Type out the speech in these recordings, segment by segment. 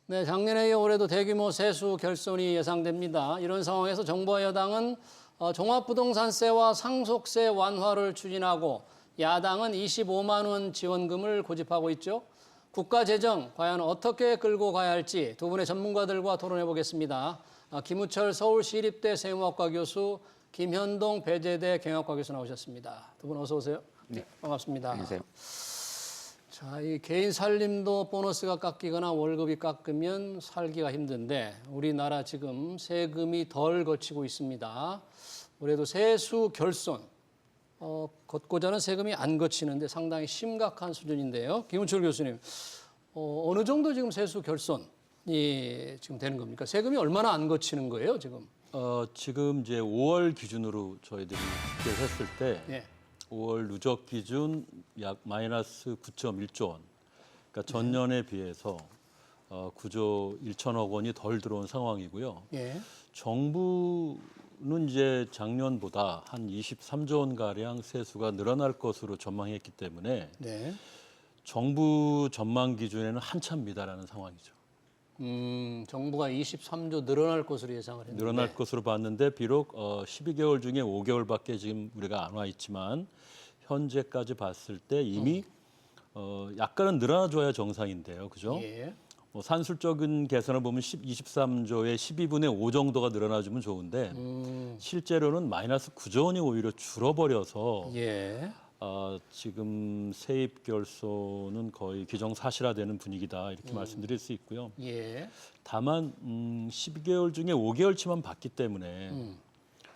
네, 작년에 이어 올해도 대규모 세수 결손이 예상됩니다. 이런 상황에서 정부와 여당은 종합부동산세와 상속세 완화를 추진하고 야당은 25만 원 지원금을 고집하고 있죠. 국가 재정 과연 어떻게 끌고 가야 할지 두 분의 전문가들과 토론해 보겠습니다. 김우철 서울시립대 세무학과 교수, 김현동 배재대 경영학과 교수 나오셨습니다. 두 분 어서 오세요. 네. 반갑습니다. 안녕하세요. 자, 이 개인 살림도 보너스가 깎이거나 월급이 깎이면 살기가 힘든데 우리나라 지금 세금이 덜 거치고 있습니다. 올해도 세수 결손, 걷고자는 세금이 안 거치는데 상당히 심각한 수준인데요. 김은철 교수님, 어느 정도 지금 세수 결손이 지금 되는 겁니까? 세금이 얼마나 안 거치는 거예요, 지금? 지금 이제 5월 기준으로 저희들이 집계를 했을 때 예. 5월 누적 기준 약 마이너스 9.1조 원. 그러니까 전년에 비해서 9조 1천억 원이 덜 들어온 상황이고요. 예. 정부는 이제 작년보다 한 23조 원 가량 세수가 늘어날 것으로 전망했기 때문에 네. 정부 전망 기준에는 한참 미달하는 상황이죠. 정부가 23조 늘어날 것으로 예상을 했는데 늘어날 것으로 봤는데 비록 12개월 중에 5개월밖에 지금 우리가 안 와 있지만 현재까지 봤을 때 이미 약간은 늘어나줘야 정상인데요, 그죠? 예. 뭐 산술적인 계산을 보면 23조의 12분의 5 정도가 늘어나주면 좋은데 실제로는 마이너스 9조 원이 오히려 줄어버려서 예. 지금 세입 결손은 거의 기정사실화되는 분위기다 이렇게 말씀드릴 수 있고요. 예. 다만 12개월 중에 5개월치만 받기 때문에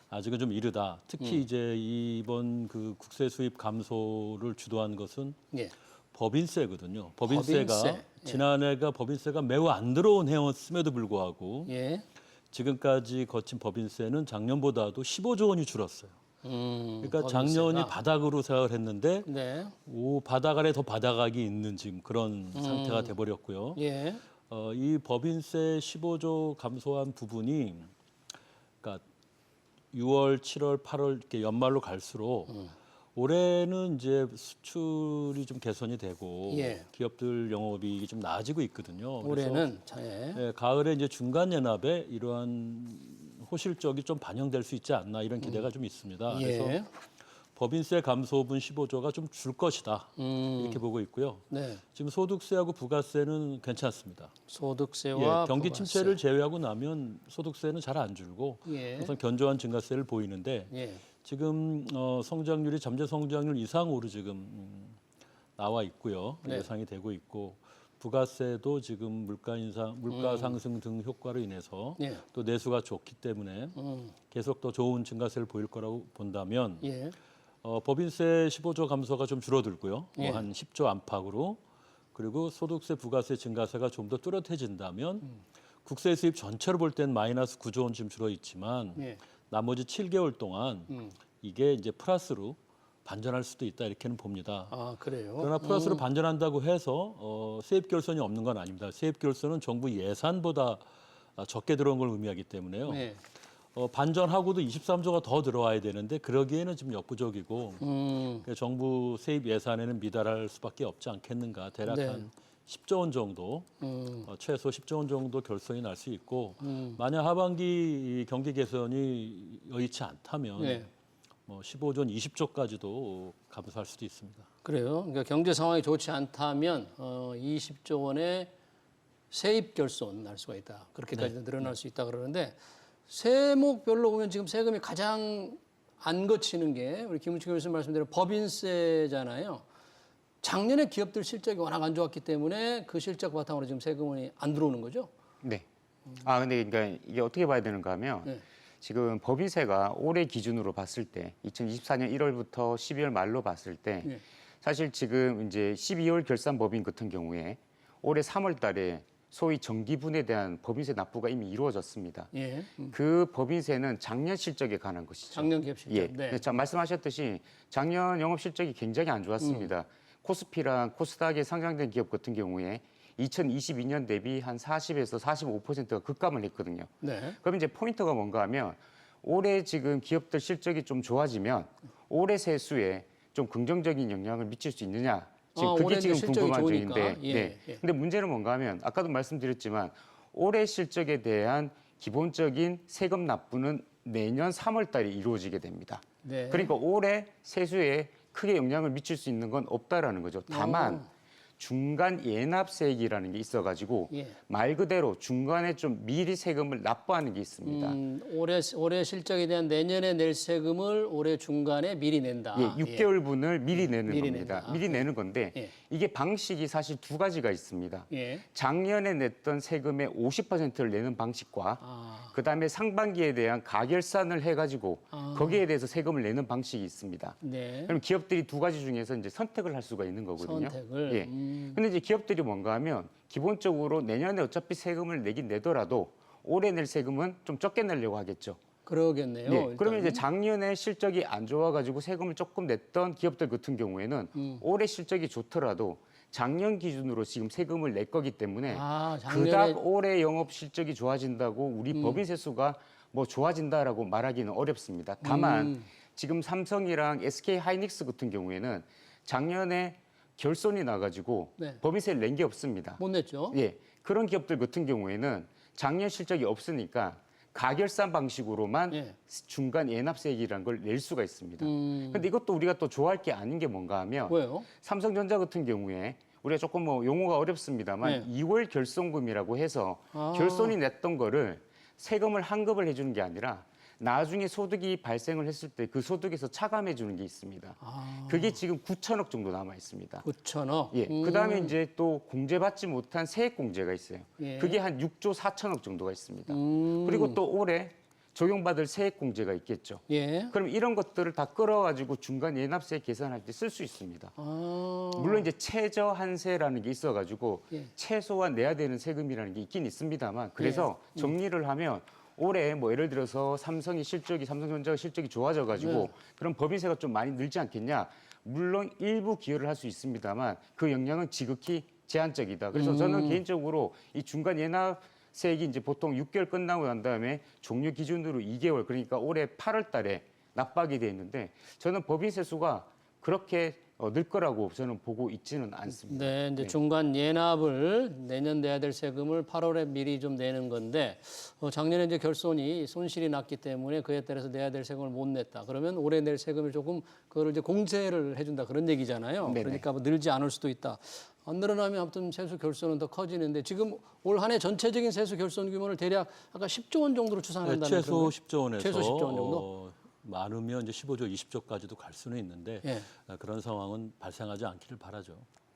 아직은 좀 이르다. 특히 이제 이번 그 국세 수입 감소를 주도한 것은 예. 법인세거든요. 법인세가 법인세. 예. 지난해가 법인세가 매우 안 들어온 해였음에도 불구하고 예. 지금까지 거친 법인세는 작년보다도 15조 원이 줄었어요. 그러니까 작년이 법인세가. 바닥으로 생각을 했는데 네. 바닥 아래 더 바닥이 있는 지금 그런 상태가 돼버렸고요. 예. 이 법인세 15조 감소한 부분이 그러니까 6월, 7월, 8월 이렇게 연말로 갈수록 올해는 이제 수출이 좀 개선이 되고 예. 기업들 영업이익이 좀 나아지고 있거든요. 올해는 그래서 가을에 이제 중간 연합에 이러한 호실적이 좀 반영될 수 있지 않나 이런 기대가 좀 있습니다. 예. 그래서 법인세 감소분 15조가 좀 줄 것이다 이렇게 보고 있고요. 네. 지금 소득세하고 부가세는 괜찮습니다. 소득세와 경기 부가세. 침체를 제외하고 나면 소득세는 잘 안 줄고 예. 우선 견조한 증가세를 보이는데 예. 지금 성장률이 잠재 성장률 이상으로 지금 나와 있고요. 네. 예상이 되고 있고 부가세도 지금 물가 인상, 물가 상승 등 효과로 인해서 예. 또 내수가 좋기 때문에 계속 더 좋은 증가세를 보일 거라고 본다면 예. 법인세 15조 감소가 좀 줄어들고요. 예. 뭐 한 10조 안팎으로 그리고 소득세, 부가세 증가세가 좀 더 뚜렷해진다면 국세 수입 전체로 볼 땐 마이너스 9조 원 지금 줄어 있지만 예. 나머지 7개월 동안 이게 이제 플러스로 반전할 수도 있다 이렇게는 봅니다. 아, 그래요? 그러나 플러스로 반전한다고 해서 세입 결손이 없는 건 아닙니다. 세입 결손은 정부 예산보다 적게 들어온 걸 의미하기 때문에요. 네. 반전하고도 23조가 더 들어와야 되는데 그러기에는 좀 역부족이고 그러니까 정부 세입 예산에는 미달할 수밖에 없지 않겠는가. 대략 네. 한 10조 원 정도, 최소 10조 원 정도 결손이 날 수 있고 만약 하반기 경기 개선이 여의치 않다면 네. 뭐 15조 원, 20조까지도 감소할 수도 있습니다. 그래요. 그러니까 경제 상황이 좋지 않다면 20조 원의 세입 결손 날 수가 있다. 그렇게까지 네. 늘어날 수 있다 그러는데 세목별로 보면 지금 세금이 가장 안 거치는 게 우리 김우철 교수님 말씀대로 법인세잖아요. 작년에 기업들 실적이 워낙 안 좋았기 때문에 그 실적 바탕으로 지금 세금이 안 들어오는 거죠. 네. 근데 그러니까 이게 어떻게 봐야 되는가 하면 네. 지금 법인세가 올해 기준으로 봤을 때 2024년 1월부터 12월 말로 봤을 때 네. 사실 지금 이제 12월 결산 법인 같은 경우에 올해 3월 달에 소위 정기분에 대한 법인세 납부가 이미 이루어졌습니다. 예. 그 법인세는 작년 실적에 관한 것이죠. 작년 기업 실적. 예. 네. 자, 말씀하셨듯이 작년 영업 실적이 굉장히 안 좋았습니다. 코스피랑 코스닥에 상장된 기업 같은 경우에 2022년 대비 한 40에서 45%가 급감을 했거든요. 네. 그럼 이제 포인트가 뭔가 하면 올해 지금 기업들 실적이 좀 좋아지면 올해 세수에 좀 긍정적인 영향을 미칠 수 있느냐 지금 그게 올해 지금 실적이 궁금한 좋으니까. 점인데. 예, 네. 예. 근데 문제는 뭔가 하면 아까도 말씀드렸지만 올해 실적에 대한 기본적인 세금 납부는 내년 3월 달에 이루어지게 됩니다. 네. 그러니까 올해 세수에 크게 영향을 미칠 수 있는 건 없다라는 거죠. 다만 중간 예납세액이라는 게 있어가지고 예. 말 그대로 중간에 좀 미리 세금을 납부하는 게 있습니다. 올해 실적에 대한 내년에 낼 세금을 올해 중간에 미리 낸다. 예, 6개월분을 미리 내는 미리 겁니다. 낸다. 미리 내는 건데 예. 이게 방식이 사실 두 가지가 있습니다. 예. 작년에 냈던 세금의 50%를 내는 방식과 아, 그다음에 상반기에 대한 가결산을 해가지고 거기에 대해서 세금을 내는 방식이 있습니다. 네. 그럼 기업들이 두 가지 중에서 이제 선택을 할 수가 있는 거거든요. 선택을. 예. 근데 이제 기업들이 뭔가 하면 기본적으로 내년에 어차피 세금을 내긴 내더라도 올해 낼 세금은 좀 적게 내려고 하겠죠. 그러겠네요. 네. 일단. 그러면 이제 작년에 실적이 안 좋아가지고 세금을 조금 냈던 기업들 같은 경우에는 올해 실적이 좋더라도 작년 기준으로 지금 세금을 낼 거기 때문에 작년에 그닥 올해 영업 실적이 좋아진다고 우리 법인세 수가 뭐 좋아진다라고 말하기는 어렵습니다. 다만 지금 삼성이랑 SK 하이닉스 같은 경우에는 작년에 결손이 나가지고 네. 법인세를 낸 게 없습니다. 못 냈죠. 예, 그런 기업들 같은 경우에는 작년 실적이 없으니까 가결산 방식으로만 예. 중간 예납세액이라는 걸 낼 수가 있습니다. 근데 이것도 우리가 또 좋아할 게 아닌 게 뭔가 하면 왜요? 삼성전자 같은 경우에 우리가 조금 뭐 용어가 어렵습니다만 네. 2월 결손금이라고 해서 결손이 냈던 거를 세금을 환급을 해주는 게 아니라 나중에 소득이 발생을 했을 때 그 소득에서 차감해 주는 게 있습니다. 그게 지금 9천억 정도 남아 있습니다. 9천억. 예. 그다음에 이제 또 공제받지 못한 세액 공제가 있어요. 예. 그게 한 6조 4천억 정도가 있습니다. 그리고 또 올해 적용받을 세액 공제가 있겠죠. 예. 그럼 이런 것들을 다 끌어가지고 중간 예납세 계산할 때 쓸 수 있습니다. 아, 물론 이제 최저 한세라는 게 있어가지고 예. 최소한 내야 되는 세금이라는 게 있긴 있습니다만 그래서 정리를 하면 올해 뭐 예를 들어서 삼성전자가 실적이 좋아져가지고 네. 그럼 법인세가 좀 많이 늘지 않겠냐? 물론 일부 기여를 할 수 있습니다만 그 영향은 지극히 제한적이다. 그래서 저는 개인적으로 이 중간 예납세액이 이제 보통 6개월 끝나고 난 다음에 종료 기준으로 2개월 그러니까 올해 8월 달에 납부하게 돼 있는데 저는 법인세 수가 그렇게 늘 거라고 저는 보고 있지는 않습니다. 네, 이제 중간 예납을 내년 내야 될 세금을 8월에 미리 좀 내는 건데 작년에 이제 결손이 손실이 났기 때문에 그에 따라서 내야 될 세금을 못 냈다. 그러면 올해 낼 세금을 조금 그거를 이제 공제를 해준다 그런 얘기잖아요. 네네. 그러니까 뭐 늘지 않을 수도 있다. 안 늘어나면 아무튼 세수 결손은 더 커지는데 지금 올 한 해 전체적인 세수 결손 규모를 대략 아까 10조 원 정도로 추산한다는 네, 최소 그런 10조 원에서 최소 10조 원 정도? 많으면 이제 15조, 20조까지도 갈 수는 있는데 예. 그런 상황은 발생하지 않기를 바라죠.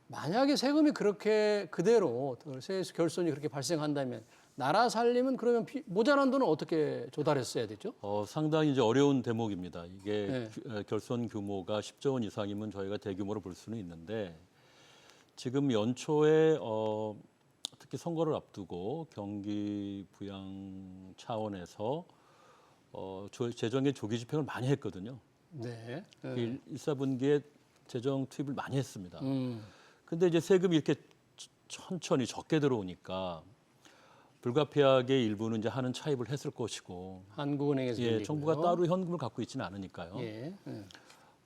만약에 세금이 그렇게 그대로 세수 결손이 그렇게 발생한다면 나라 살림은 그러면 모자란 돈은 어떻게 조달했어야 되죠? 상당히 이제 어려운 대목입니다. 이게 네. 결손 규모가 10조 원 이상이면 저희가 대규모로 볼 수는 있는데 지금 연초에 특히 선거를 앞두고 경기 부양 차원에서 재정의 조기 집행을 많이 했거든요. 네. 1, 4분기에 재정 투입을 많이 했습니다. 근데 이제 세금이 이렇게 천천히 적게 들어오니까 불가피하게 일부는 이제 하는 차입을 했을 것이고 한국은행에서 예, 빌리고요. 정부가 따로 현금을 갖고 있지는 않으니까요. 예. 예.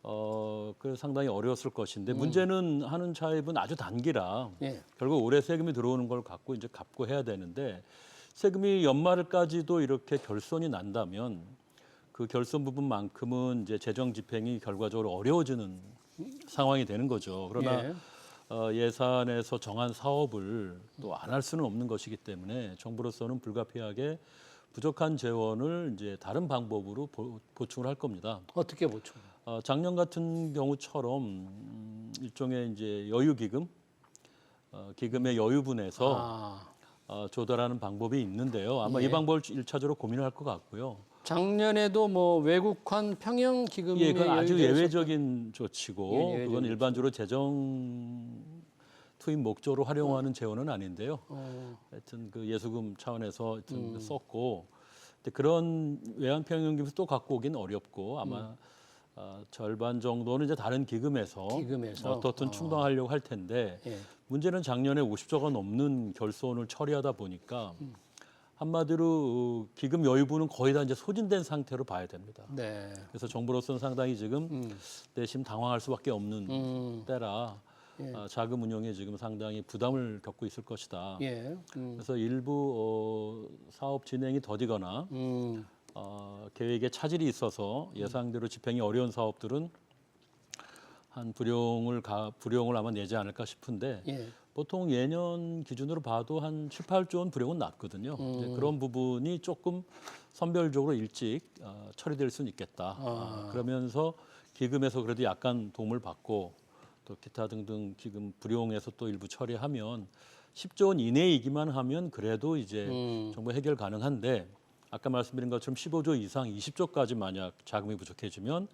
그 상당히 어려웠을 것인데 문제는 하는 차입은 아주 단기라 예. 결국 올해 세금이 들어오는 걸 갖고 이제 갚고 해야 되는데 세금이 연말까지도 이렇게 결손이 난다면 그 결손 부분만큼은 이제 재정 집행이 결과적으로 어려워지는 상황이 되는 거죠. 그러나 예. 예산에서 정한 사업을 또 안 할 수는 없는 것이기 때문에 정부로서는 불가피하게 부족한 재원을 이제 다른 방법으로 보충을 할 겁니다. 어떻게 보충? 작년 같은 경우처럼 일종의 이제 여유 기금, 기금의 여유분에서 조달하는 방법이 있는데요. 아마 예. 이 방법을 1차적으로 고민을 할 것 같고요. 작년에도 뭐 외국환 평형 기금의 예, 그건 아주 여유가 예외적인 조치고 예, 예외적인 그건 일반적으로 재정 투입 목적으로 활용하는 재원은 아닌데요. 하여튼 그 예수금 차원에서 하여튼 썼고, 근데 그런 외환 평형 기금에서 또 갖고 오긴 어렵고 아마 절반 정도는 이제 다른 기금에서 어떻든 충당하려고 할 텐데 예. 문제는 작년에 50조가 넘는 결손을 처리하다 보니까 한마디로 기금 여유분은 거의 다 이제 소진된 상태로 봐야 됩니다. 네. 그래서 정부로서는 상당히 지금 내심 당황할 수밖에 없는 때라 자금 운용에 지금 상당히 부담을 겪고 있을 것이다. 예. 그래서 일부 사업 진행이 더디거나 계획에 차질이 있어서 예상대로 집행이 어려운 사업들은 한 불용을 아마 내지 않을까 싶은데 예. 보통 예년 기준으로 봐도 한 7, 8조 원 불용은 났거든요. 이제 그런 부분이 조금 선별적으로 일찍 처리될 수는 있겠다. 그러면서 기금에서 그래도 약간 도움을 받고 또 기타 등등 기금 불용에서 또 일부 처리하면 10조 원 이내이기만 하면 그래도 이제 정부 해결 가능한데 아까 말씀드린 것처럼 15조 이상 20조까지 만약 자금이 부족해지면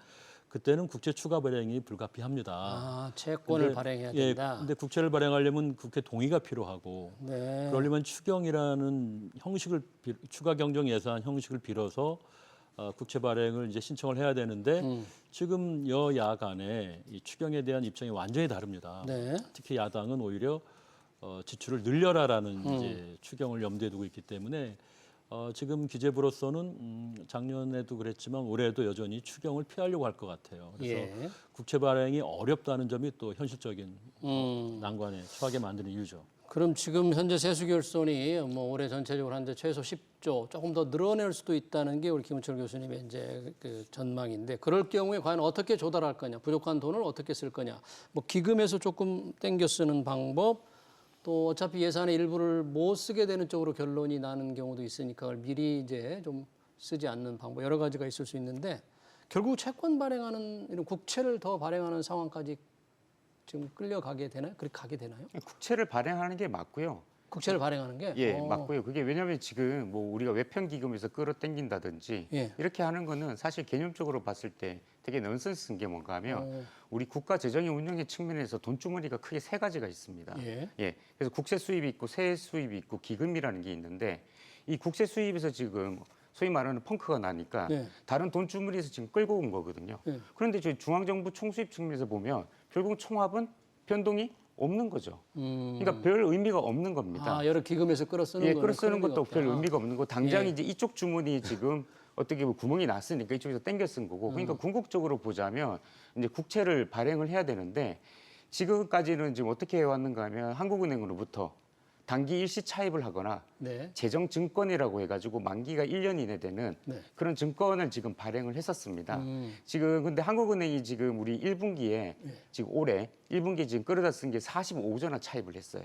그때는 국채 추가 발행이 불가피합니다. 아, 채권을 발행해야 된다. 근데 국채를 발행하려면 국회 동의가 필요하고 네. 그러려면 추경이라는 추가 경정 예산 형식을 빌어서 국채 발행을 이제 신청을 해야 되는데 지금 여야 간에 이 추경에 대한 입장이 완전히 다릅니다. 네. 특히 야당은 오히려 지출을 늘려라라는 이제 추경을 염두에 두고 있기 때문에 지금 기재부로서는 작년에도 그랬지만 올해도 여전히 추경을 피하려고 할 것 같아요. 그래서 예. 국채 발행이 어렵다는 점이 또 현실적인 난관에 처하게 만드는 이유죠. 그럼 지금 현재 세수 결손이 뭐 올해 전체적으로 한데 최소 10조 조금 더 늘어낼 수도 있다는 게 우리 김은철 교수님의 이제 그 전망인데 그럴 경우에 과연 어떻게 조달할 거냐, 부족한 돈을 어떻게 쓸 거냐, 뭐 기금에서 조금 땡겨 쓰는 방법, 또 어차피 예산의 일부를 못 쓰게 되는 쪽으로 결론이 나는 경우도 있으니까 그걸 미리 이제 좀 쓰지 않는 방법 여러 가지가 있을 수 있는데 결국 채권 발행하는 이런 국채를 더 발행하는 상황까지 지금 끌려가게 되나요? 그렇게 가게 되나요? 국채를 발행하는 게 맞고요. 국채를 발행하는 게? 예, 맞고요. 그게 왜냐하면 지금 뭐 우리가 외편 기금에서 끌어당긴다든지 예. 이렇게 하는 거는 사실 개념적으로 봤을 때 되게 넌센스인 게 뭔가 하면 우리 국가 재정의 운영의 측면에서 돈주머니가 크게 세 가지가 있습니다. 예. 그래서 국세 수입이 있고 세액 수입이 있고 기금이라는 게 있는데 이 국세 수입에서 지금 소위 말하는 펑크가 나니까 네. 다른 돈주머니에서 지금 끌고 온 거거든요. 네. 그런데 저희 중앙정부 총수입 측면에서 보면 결국 총합은 변동이 없는 거죠. 그러니까 별 의미가 없는 겁니다. 아, 여러 기금에서 끌어 쓰는 예, 거는 끌어 쓰는 큰 것도 별 없다. 의미가 없는 거. 당장 예. 이제 이쪽 주머니에 지금 어떻게 보면 구멍이 났으니까 이쪽에서 땡겨 쓴 거고. 그러니까 궁극적으로 보자면 이제 국채를 발행을 해야 되는데 지금까지는 지금 어떻게 해왔는가 하면 한국은행으로부터 단기 일시 차입을 하거나 네. 재정증권이라고 해가지고 만기가 1년 이내 되는 네. 그런 증권을 지금 발행을 했었습니다. 지금 근데 한국은행이 지금 우리 1분기에 지금 올해 1분기에 지금 끌어다 쓴 게 45조나 차입을 했어요.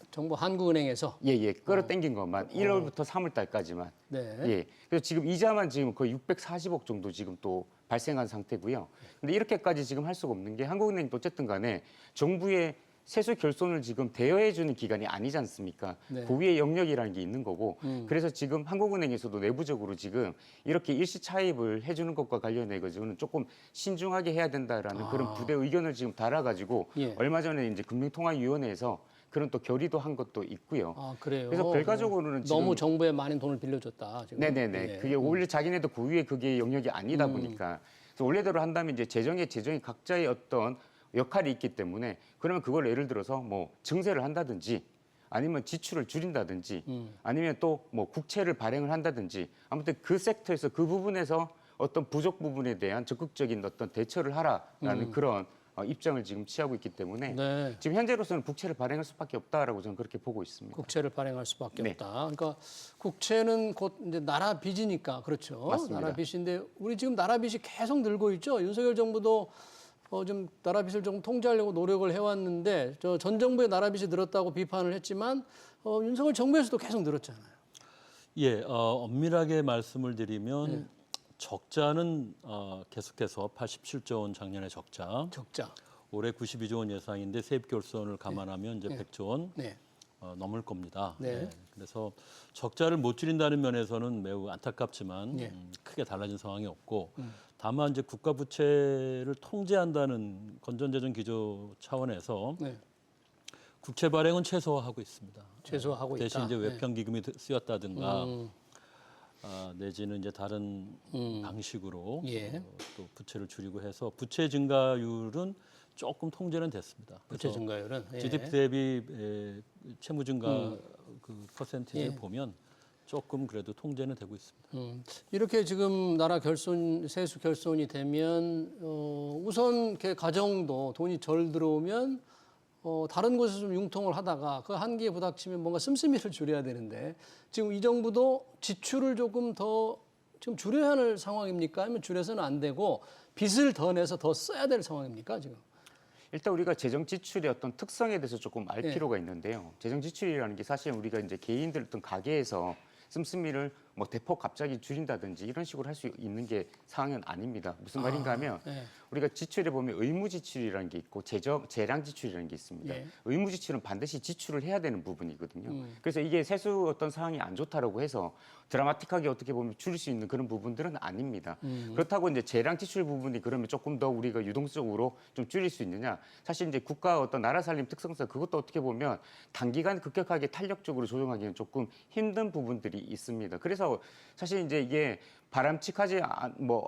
정부 한국은행에서 예, 끌어당긴 것만 1월부터 3월 달까지만. 네. 예. 그래서 지금 이자만 지금 거의 640억 정도 지금 또 발생한 상태고요. 근데 이렇게까지 지금 할 수가 없는 게 한국은행이 어쨌든 간에 정부의 세수 결손을 지금 대여해 주는 기관이 아니지 않습니까? 네. 그 위에 영역이라는 게 있는 거고. 그래서 지금 한국은행에서도 내부적으로 지금 이렇게 일시 차입을 해주는 것과 관련해 가지고는 조금 신중하게 해야 된다라는 그런 부대 의견을 지금 달아가지고 예. 얼마 전에 이제 금융통화위원회에서 그런 또 결의도 한 것도 있고요. 아, 그래요. 그래서 결과적으로는 지금 너무 정부에 많은 돈을 빌려줬다. 지금. 네네네. 예. 그게 원래 자기네도 그 위에 그게 영역이 아니다 보니까 그래서 원래대로 한다면 이제 재정이 각자의 어떤 역할이 있기 때문에 그러면 그걸 예를 들어서 뭐 증세를 한다든지 아니면 지출을 줄인다든지 아니면 또 뭐 국채를 발행을 한다든지 아무튼 그 섹터에서 그 부분에서 어떤 부족 부분에 대한 적극적인 어떤 대처를 하라라는 그런 입장을 지금 취하고 있기 때문에 네. 지금 현재로서는 국채를 발행할 수밖에 없다라고 저는 그렇게 보고 있습니다. 국채를 발행할 수밖에 네. 없다. 그러니까 국채는 곧 이제 나라 빚이니까 그렇죠. 맞습니다. 나라 빚인데 우리 지금 나라 빚이 계속 늘고 있죠. 윤석열 정부도 좀 나라 빚을 조금 통제하려고 노력을 해왔는데 저 전 정부의 나라 빚이 늘었다고 비판을 했지만 윤석열 정부에서도 계속 늘었잖아요. 예, 엄밀하게 말씀을 드리면 적자는 계속해서 87조 원 작년에 적자, 적자. 올해 92조 원 예상인데 세입 결손을 감안하면 이제 100조 원 네. 넘을 겁니다. 네. 그래서 적자를 못 줄인다는 면에서는 매우 안타깝지만 예. 크게 달라진 상황이 없고 다만 이제 국가 부채를 통제한다는 건전재정 기조 차원에서 네. 국채 발행은 최소화하고 있습니다. 최소화하고 대신 있다. 이제 네. 외편 기금이 쓰였다든가 내지는 이제 다른 방식으로 예. 또 부채를 줄이고 해서 부채 증가율은 조금 통제는 됐습니다. 부채 그래서 증가율은 GDP 대비 채무 증가 그 퍼센티지를 예. 보면 조금 그래도 통제는 되고 있습니다. 이렇게 지금 나라 세수 결손이 되면 우선 이렇게 가정도 돈이 덜 들어오면 다른 곳에서 좀 융통을 하다가 그 한계에 부닥치면 뭔가 씀씀이를 줄여야 되는데 지금 이 정부도 지출을 조금 더 지금 줄여야 할 상황입니까? 아니면 줄여서는 안 되고 빚을 더 내서 더 써야 될 상황입니까 지금? 일단 우리가 재정 지출의 어떤 특성에 대해서 조금 알 예. 필요가 있는데요. 재정 지출이라는 게 사실 우리가 이제 개인들 어떤 가계에서 씀씀이를 뭐 대폭 갑자기 줄인다든지 이런 식으로 할 수 있는 게 상황은 아닙니다. 무슨 말인가 하면 예. 우리가 지출에 보면 의무 지출이라는 게 있고 재량 지출이라는 게 있습니다. 예. 의무 지출은 반드시 지출을 해야 되는 부분이거든요. 그래서 이게 세수 어떤 상황이 안 좋다라고 해서 드라마틱하게 어떻게 보면 줄일 수 있는 그런 부분들은 아닙니다. 그렇다고 이제 재량 지출 부분이 그러면 조금 더 우리가 유동적으로 좀 줄일 수 있느냐? 사실 이제 국가 어떤 나라 살림 특성상 그것도 어떻게 보면 단기간 급격하게 탄력적으로 조정하기는 조금 힘든 부분들이 있습니다. 그래서 사실 이제 이게 바람직하지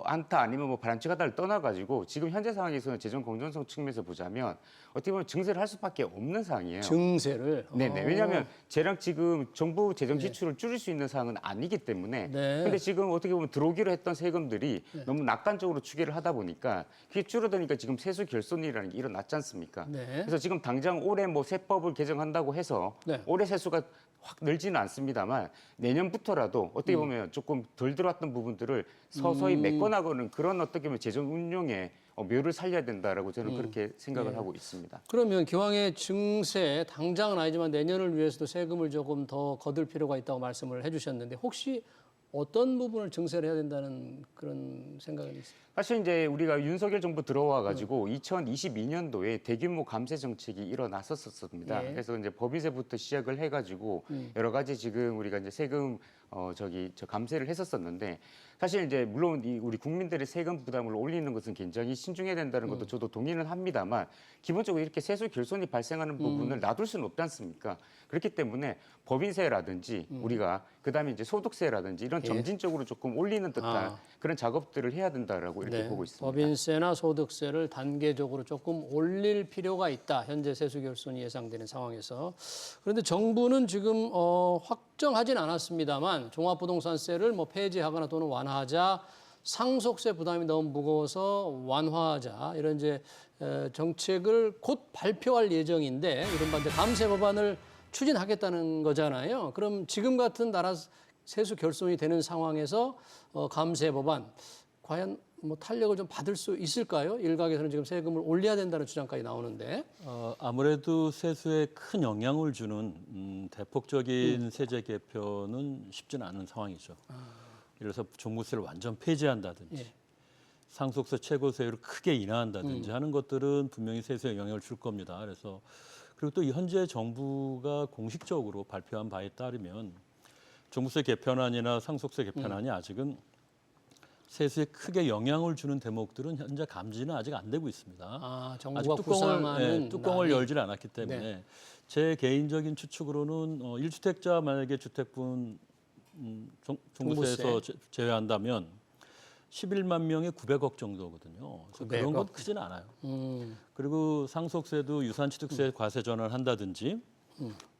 않다 아니면 뭐 바람직하다를 떠나가지고 지금 현재 상황에서는 재정 공정성 측면에서 보자면 어떻게 보면 증세를 할 수밖에 없는 상황이에요. 증세를. 네네. 왜냐하면 재량 지금 정부 재정 지출을 줄일 수 있는 사항은 아니기 때문에. 네. 근데 지금 어떻게 보면 들어오기로 했던 세금들이 너무 낙관적으로 추계를 하다 보니까 그게 줄어드니까 지금 세수 결손이라는 게 일어났지 않습니까? 네. 그래서 지금 당장 올해 뭐 세법을 개정한다고 해서 네. 올해 세수가 확 늘지는 않습니다만 내년부터라도 어떻게 보면 조금 덜 들어왔던 부분들을 서서히 메꿔나가는 그런 어떻게 보면 재정 운용에 묘를 살려야 된다라고 저는 그렇게 생각을 하고 있습니다. 그러면 기왕의 증세 당장은 아니지만 내년을 위해서도 세금을 조금 더 거둘 필요가 있다고 말씀을 해주셨는데 혹시 어떤 부분을 증세를 해야 된다는 그런 생각은 있습니까? 사실 이제 우리가 윤석열 정부 들어와 가지고 2022년도에 대규모 감세 정책이 일어났었습니다. 예. 그래서 이제 법인세부터 시작을 해가지고 여러 가지 지금 우리가 이제 세금 감세를 했었었는데 사실 이제 물론 우리 국민들의 세금 부담을 올리는 것은 굉장히 신중해야 된다는 것도 저도 동의는 합니다만 기본적으로 이렇게 세수 결손이 발생하는 부분을 놔둘 수는 없지 않습니까? 그렇기 때문에 법인세라든지 우리가 그다음에 이제 소득세라든지 이런 점진적으로 조금 올리는 듯한 그런 작업들을 해야 된다라고 이렇게 보고 있습니다. 법인세나 소득세를 단계적으로 조금 올릴 필요가 있다. 현재 세수 결손이 예상되는 상황에서. 그런데 정부는 지금 확정하진 않았습니다만 종합부동산세를 뭐 폐지하거나 또는 완화하자, 상속세 부담이 너무 무거워서 완화하자 이런 이제 정책을 곧 발표할 예정인데 이른바 이제 감세 법안을 추진하겠다는 거잖아요. 그럼 지금 같은 나라 세수 결손이 되는 상황에서 감세 법안 과연 뭐 탄력을 좀 받을 수 있을까요? 일각에서는 지금 세금을 올려야 된다는 주장까지 나오는데. 아무래도 세수에 큰 영향을 주는 대폭적인 세제 개편은 쉽지는 않은 상황이죠. 그래서 종부세를 완전 폐지한다든지 상속세 최고세율을 크게 인하한다든지 하는 것들은 분명히 세수에 영향을 줄 겁니다. 그래서 그리고 또 현재 정부가 공식적으로 발표한 바에 따르면 종부세 개편안이나 상속세 개편안이 아직은 세수에 크게 영향을 주는 대목들은 현재 감지는 아직 안 되고 있습니다. 정부가 아직 구상하는 뚜껑을 열질 않았기 때문에 제 개인적인 추측으로는 1주택자 만약에 주택분 종부세에서 제외한다면 11만 명에 900억 정도거든요. 그래서 그런 건 크지는 않아요. 그리고 상속세도 유산취득세 과세 전환한다든지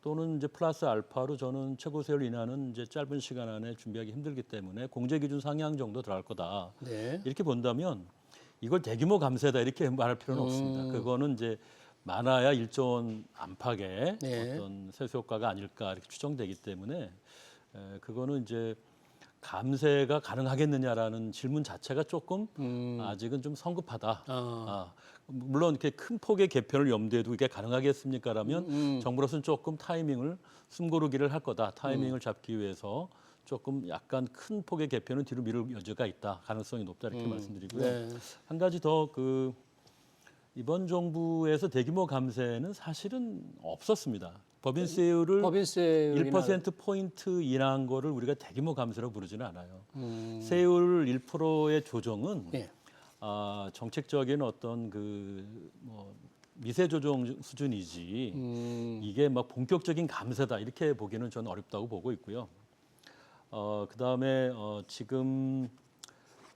또는 이제 플러스 알파로 저는 최고세율 인하는 이제 짧은 시간 안에 준비하기 힘들기 때문에 공제 기준 상향 정도 들어갈 거다. 네. 이렇게 본다면 이걸 대규모 감세다 이렇게 말할 필요는 없습니다. 그거는 이제 많아야 1조 원 안팎의 어떤 세수 효과가 아닐까 이렇게 추정되기 때문에 그거는 이제 감세가 가능하겠느냐라는 질문 자체가 조금 아직은 좀 성급하다. 물론 이렇게 큰 폭의 개편을 염두에 두고 이게 가능하겠습니까라면 정부로서는 조금 타이밍을 숨고르기를 할 거다. 타이밍을 잡기 위해서 조금 약간 큰 폭의 개편은 뒤로 미룰 여지가 있다. 가능성이 높다 이렇게 말씀드리고요. 네. 한 가지 더 이번 정부에서 대규모 감세는 사실은 없었습니다. 법인세율을 1%포인트 인하한 거를 우리가 대규모 감세로 부르지는 않아요. 세율 1%의 조정은 정책적인 어떤 미세 조정 수준이지 이게 막 본격적인 감세다 이렇게 보기는 저는 어렵다고 보고 있고요. 그다음에 지금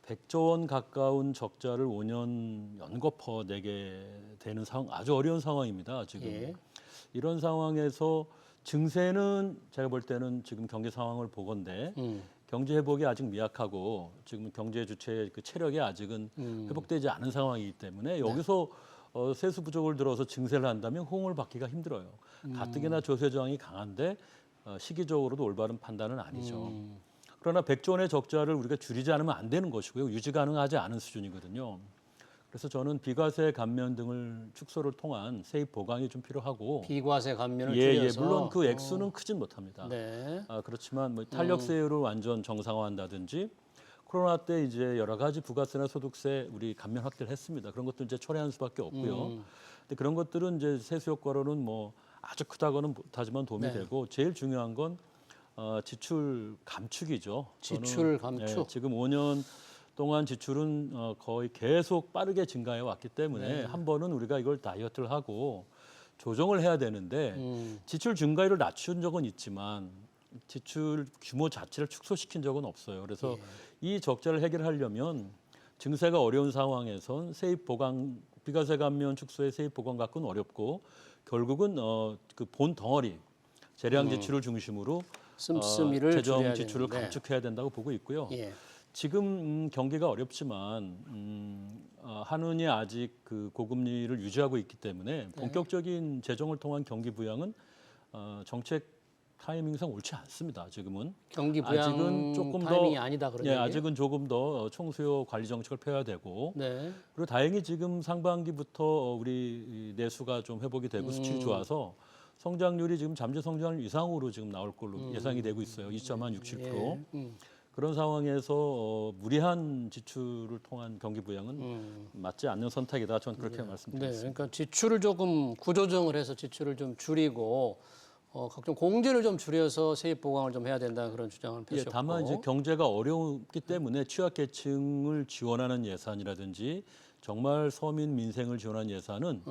100조 원 가까운 적자를 5년 연거푸 내게 되는 상황, 아주 어려운 상황입니다. 지금 이런 상황에서 증세는 제가 볼 때는 지금 경제 상황을 보건대 경제 회복이 아직 미약하고 지금 경제 주체의 그 체력이 아직은 회복되지 않은 상황이기 때문에 여기서 세수 부족을 들어서 증세를 한다면 호응을 받기가 힘들어요. 가뜩이나 조세 저항이 강한데 시기적으로도 올바른 판단은 아니죠. 그러나 100조 원의 적자를 우리가 줄이지 않으면 안 되는 것이고요. 유지 가능하지 않은 수준이거든요. 그래서 저는 비과세 감면 등을 축소를 통한 세입 보강이 좀 필요하고 비과세 감면을 예, 줄여서 물론 그 액수는 크진 못합니다. 네. 그렇지만 뭐 탄력세율을 완전 정상화한다든지 코로나 때 이제 여러 가지 부가세나 소득세 우리 감면 확대를 했습니다. 그런 것도 이제 철회하는 수밖에 없고요. 근데 그런 것들은 이제 세수 효과로는 뭐 아주 크다고는 못하지만 도움이 네. 되고 제일 중요한 건 지출 감축이죠. 지출 저는, 감축. 지금 5년 동안 지출은 거의 계속 빠르게 증가해 왔기 때문에 네. 한 번은 우리가 이걸 다이어트를 하고 조정을 해야 되는데 지출 증가율을 낮춘 적은 있지만 지출 규모 자체를 축소시킨 적은 없어요. 그래서 이 적자를 해결하려면 증세가 어려운 상황에선 세입 보강 비과세 감면 축소의 세입 보강 갖고는 어렵고 결국은 그 본 덩어리 재량 지출을 중심으로 씀씀이를 재정 줄여야 지출을 되는데. 감축해야 된다고 보고 있고요. 예. 지금 경기가 어렵지만 한은이 아직 그 고금리를 유지하고 있기 때문에 본격적인 재정을 통한 경기 부양은 정책 타이밍상 옳지 않습니다. 지금은 경기 부양 아직은 조금 타이밍이 더 아니다 그런 예, 얘기예요? 아직은 조금 더 총수요 관리 정책을 펴야 되고 네. 그리고 다행히 지금 상반기부터 우리 내수가 좀 회복이 되고 수출이 좋아서 성장률이 지금 잠재 성장률 이상으로 지금 나올 걸로 예상이 되고 있어요. 2.67%. 예. 그런 상황에서 무리한 지출을 통한 경기 부양은 맞지 않는 선택이다. 저는 그렇게 네. 말씀드리겠습니다. 그러니까 지출을 조금 구조정을 해서 지출을 좀 줄이고 각종 공제를 좀 줄여서 세입 보강을 좀 해야 된다는 그런 주장을 예, 펼쳤고. 다만 이제 경제가 어렵기 때문에 취약계층을 지원하는 예산이라든지 정말 서민 민생을 지원하는 예산은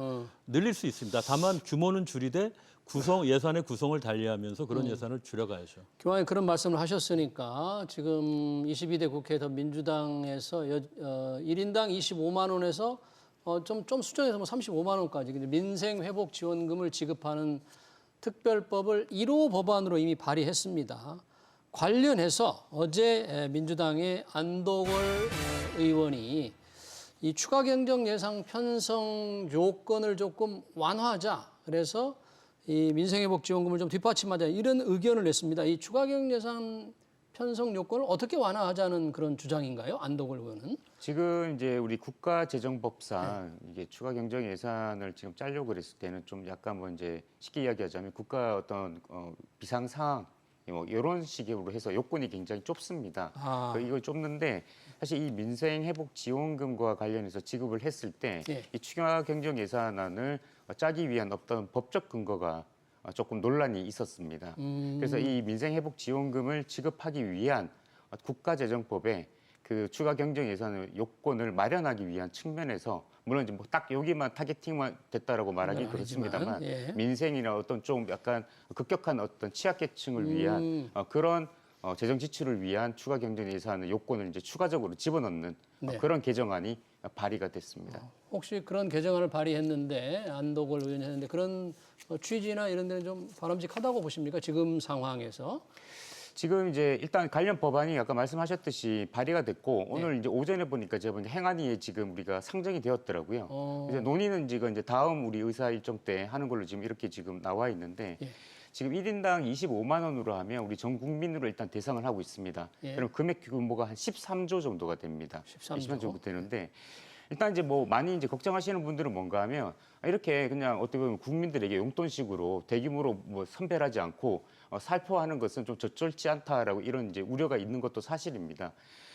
늘릴 수 있습니다. 다만 규모는 줄이되 예산의 구성을 달리하면서 그런 예산을 줄여가야죠. 교황이 그런 말씀을 하셨으니까 지금 22대 국회에서 민주당에서 1인당 25만 원에서 좀 수정해서 뭐 35만 원까지 민생 회복 지원금을 지급하는 특별법을 1호 법안으로 이미 발의했습니다. 관련해서 어제 민주당의 안도걸 의원이 이 추가 경정 예산 편성 요건을 조금 완화하자. 그래서 이 민생회복지원금을 좀 뒷받침하자 이런 의견을 냈습니다. 이 추가 경정 예산 편성 요건을 어떻게 완화하자는 그런 주장인가요? 안도걸 의원은? 지금 이제 우리 국가재정법상 이게 추가 경정 예산을 지금 짜려고 그랬을 때는 좀 약간 뭐 이제 쉽게 이야기하자면 국가 어떤 비상 상황 뭐 이런 식으로 해서 요건이 굉장히 좁습니다. 이걸 좁는데 사실 이 민생 회복 지원금과 관련해서 지급을 했을 때 이 추가 경정 예산안을 짜기 위한 어떤 법적 근거가 조금 논란이 있었습니다. 그래서 이 민생 회복 지원금을 지급하기 위한 국가재정법에 그 추가 경정 예산의 요건을 마련하기 위한 측면에서 물론 이제 뭐 딱 여기만 타겟팅만 됐다라고 말하기 그렇습니다만 민생이나 어떤 좀 약간 급격한 어떤 취약계층을 위한 그런 재정 지출을 위한 추가 경정 예산의 요건을 이제 추가적으로 집어넣는 그런 개정안이 발의가 됐습니다. 혹시 그런 개정안을 발의했는데 안도걸 의원이 했는데 그런 취지나 이런 데는 좀 바람직하다고 보십니까? 지금 상황에서? 지금 이제 일단 관련 법안이 아까 말씀하셨듯이 발의가 됐고 오늘 이제 오전에 보니까 제가 보니 행안위에 지금 우리가 상정이 되었더라고요. 이제 논의는 지금 이제 다음 우리 의사 일정 때 하는 걸로 지금 이렇게 지금 나와 있는데 지금 1인당 25만 원으로 하면 우리 전 국민으로 일단 대상을 하고 있습니다. 그럼 금액 규모가 한 13조 정도가 됩니다. 13조 정도 되는데 일단 이제 뭐 많이 이제 걱정하시는 분들은 뭔가 하면 이렇게 그냥 어떻게 보면 국민들에게 용돈식으로 대규모로 뭐 선별하지 않고 살포하는 것은 좀 적절치 않다라고 이런 이제 우려가 있는 것도 사실입니다.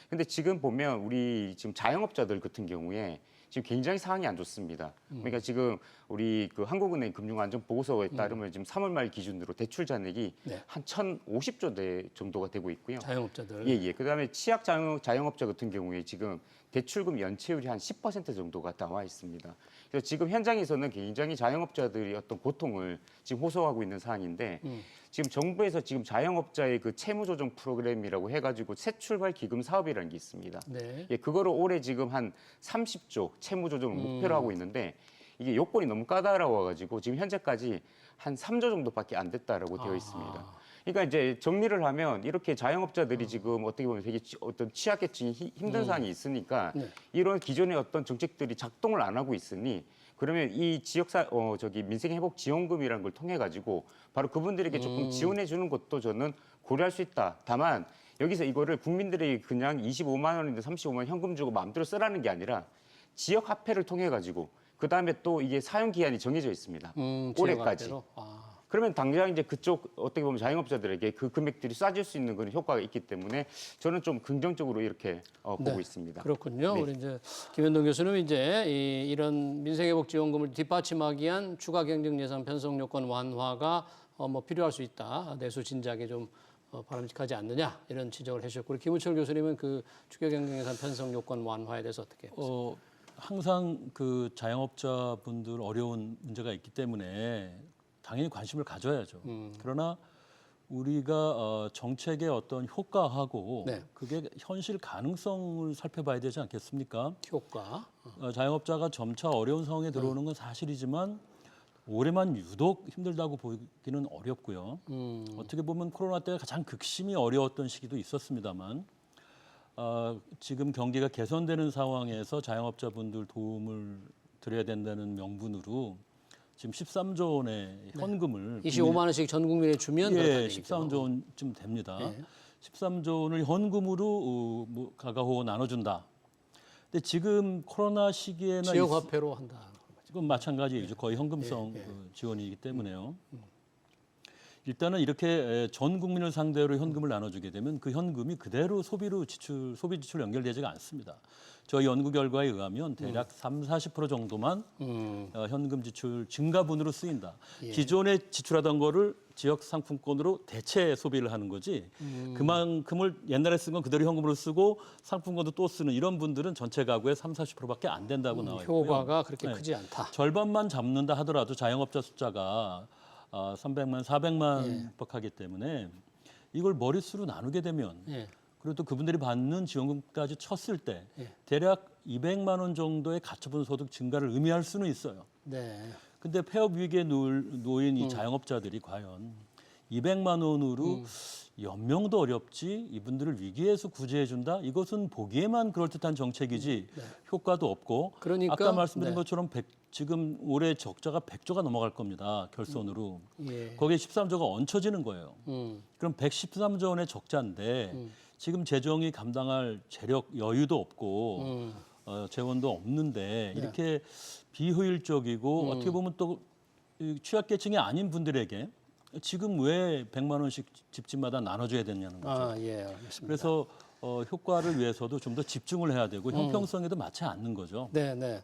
근데 지금 보면 우리 지금 자영업자들 같은 경우에 지금 굉장히 상황이 안 좋습니다. 그러니까 지금 우리 그 한국은행 금융안전보고서에 따르면 지금 3월 말 기준으로 대출 잔액이 한 1,050조 대 정도가 되고 있고요. 자영업자들. 예. 그다음에 취약 자영업자 같은 경우에 지금 대출금 연체율이 한 10% 정도가 나와 있습니다. 그래서 지금 현장에서는 굉장히 자영업자들이 어떤 고통을 지금 호소하고 있는 상황인데 지금 정부에서 지금 자영업자의 그 채무조정 프로그램이라고 해가지고 새 출발 기금 사업이라는 게 있습니다. 예, 그거를 올해 지금 한 30조 채무조정을 목표로 하고 있는데 이게 요건이 너무 까다로워가지고 지금 현재까지 한 3조 정도밖에 안 됐다라고 되어 있습니다. 그러니까 이제 정리를 하면 이렇게 자영업자들이 지금 어떻게 보면 되게 어떤 취약계층이 힘든 상황이 있으니까 이런 기존의 어떤 정책들이 작동을 안 하고 있으니 그러면 이 민생회복지원금이라는 걸 통해 가지고 바로 그분들에게 조금 지원해 주는 것도 저는 고려할 수 있다. 다만 여기서 이거를 국민들에게 그냥 25만 원인데 35만 원 현금 주고 마음대로 쓰라는 게 아니라 지역 화폐를 통해 가지고 그다음에 또 이게 사용 기한이 정해져 있습니다. 올해까지. 지역 화폐로? 아. 그러면 당장 이제 그쪽 어떻게 보면 자영업자들에게 그 금액들이 쏴질 수 있는 그런 효과가 있기 때문에 저는 좀 긍정적으로 이렇게 보고 있습니다. 그렇군요. 네. 우리 이제 김현동 교수는 이제 이런 민생회복지원금을 뒷받침하기 위한 추가 경정 예산 편성 요건 완화가 뭐 필요할 수 있다. 내수 진작에 좀 바람직하지 않느냐 이런 지적을 해주셨고 우리 김우철 교수님은 그 추가 경정 예산 편성 요건 완화에 대해서 어떻게 보세요? 항상 그 자영업자분들 어려운 문제가 있기 때문에 당연히 관심을 가져야죠. 그러나 우리가 정책의 어떤 효과하고 네. 그게 현실 가능성을 살펴봐야 되지 않겠습니까? 효과. 자영업자가 점차 어려운 상황에 들어오는 건 사실이지만 올해만 유독 힘들다고 보기는 어렵고요. 어떻게 보면 코로나 때가 가장 극심히 어려웠던 시기도 있었습니다만 지금 경기가 개선되는 상황에서 자영업자분들 도움을 드려야 된다는 명분으로 지금 13조 원의 현금을 25만 원씩 전 국민에 주면 그렇다는 얘기죠. 13조 원쯤 됩니다. 네. 13조 원을 현금으로 가가호 나눠준다. 근데 지금 코로나 시기에나 지역 화폐로 한다. 지금 마찬가지이죠. 거의 현금성 그 지원이기 때문에요. 일단은 이렇게 전 국민을 상대로 현금을 나눠주게 되면 그 현금이 그대로 소비 지출 연결되지가 않습니다. 저희 연구 결과에 의하면 대략 30-40% 정도만 현금 지출 증가분으로 쓰인다. 기존에 지출하던 거를 지역 상품권으로 대체 소비를 하는 거지 그만큼을 옛날에 쓴 건 그대로 현금으로 쓰고 상품권도 또 쓰는 이런 분들은 전체 가구의 30-40%밖에 안 된다고 나와 있고요. 효과가 그렇게 크지 않다. 절반만 잡는다 하더라도 자영업자 숫자가 300만, 400만 뻑하기 때문에 이걸 머릿수로 나누게 되면 그리고 또 그분들이 받는 지원금까지 쳤을 때 대략 200만 원 정도의 가처분 소득 증가를 의미할 수는 있어요. 네. 근데 폐업 위기에 놓인 이 자영업자들이 과연 200만 원으로 연명도 어렵지 이분들을 위기에서 구제해 준다? 이것은 보기에만 그럴듯한 정책이지 효과도 없고 그러니까, 아까 말씀드린 것처럼 지금 올해 적자가 100조가 넘어갈 겁니다. 결손으로. 거기에 13조가 얹혀지는 거예요. 그럼 113조 원의 적자인데 지금 재정이 감당할 재력 여유도 없고 재원도 없는데 이렇게 비효율적이고 어떻게 보면 또 취약계층이 아닌 분들에게 지금 왜 100만 원씩 집집마다 나눠줘야 되냐는 거죠. 알겠습니다. 그래서 효과를 위해서도 좀 더 집중을 해야 되고 형평성에도 맞지 않는 거죠. 네.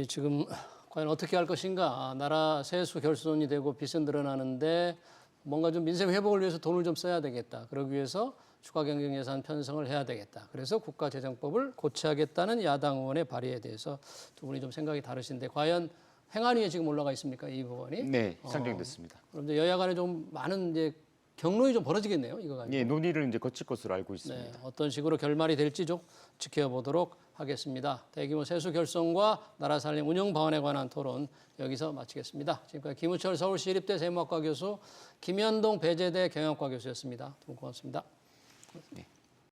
지금 과연 어떻게 할 것인가? 나라 세수 결손이 되고 빚은 늘어나는데 뭔가 좀 민생 회복을 위해서 돈을 좀 써야 되겠다. 그러기 위해서 추가 경정 예산 편성을 해야 되겠다. 그래서 국가재정법을 고쳐야겠다는 야당 의원의 발의에 대해서 두 분이 좀 생각이 다르신데 과연 행안위에 지금 올라가 있습니까? 이 법안이? 네, 상정됐습니다. 그럼 이제 여야 간에 좀 많은 이제 경론이 좀 벌어지겠네요. 이거 가지고. 예, 논의를 이제 거칠 것으로 알고 있습니다. 네, 어떤 식으로 결말이 될지 좀 지켜보도록 하겠습니다. 대규모 세수 결손과 나라 살림 운영 방안에 관한 토론 여기서 마치겠습니다. 지금까지 김우철 서울시립대 세무학과 교수, 김현동 배재대 경영학과 교수였습니다. 두 분 고맙습니다. 네.